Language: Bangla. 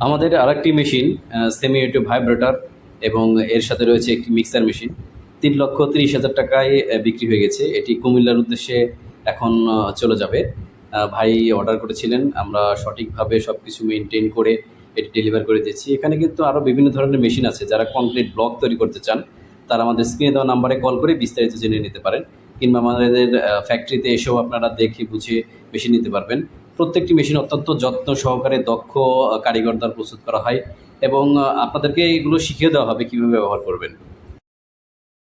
আমাদের আরেকটি মেশিন সেমি অটো ভাইব্রেটর এবং এর সাথে রয়েছে একটি মিক্সার মেশিন 3,30,000 টাকায় বিক্রি হয়ে গেছে। এটি কুমিল্লার উদ্দেশ্যে এখন চলে যাবে। ভাই অর্ডার করেছিলেন, আমরা সঠিকভাবে সব কিছু মেনটেন করে এটি ডেলিভার করে দিচ্ছি। এখানে কিন্তু আরও বিভিন্ন ধরনের মেশিন আছে। যারা কমপ্লিট ব্লক তৈরি করতে চান তারা আমাদের স্ক্রিনে দেওয়া নাম্বারে কল করে বিস্তারিত জেনে নিতে পারেন, কিংবা আমাদের ফ্যাক্টরিতে এসেও আপনারা দেখে বুঝে মেশিন নিতে পারবেন। প্রত্যেকটি মেশিন অত্যন্ত যত্ন সহকারে দক্ষ কারিগর দ্বারা প্রস্তুত করা হয় এবং আপনাদেরকে এগুলো শিখিয়ে দেওয়া হবে কীভাবে ব্যবহার করবেন।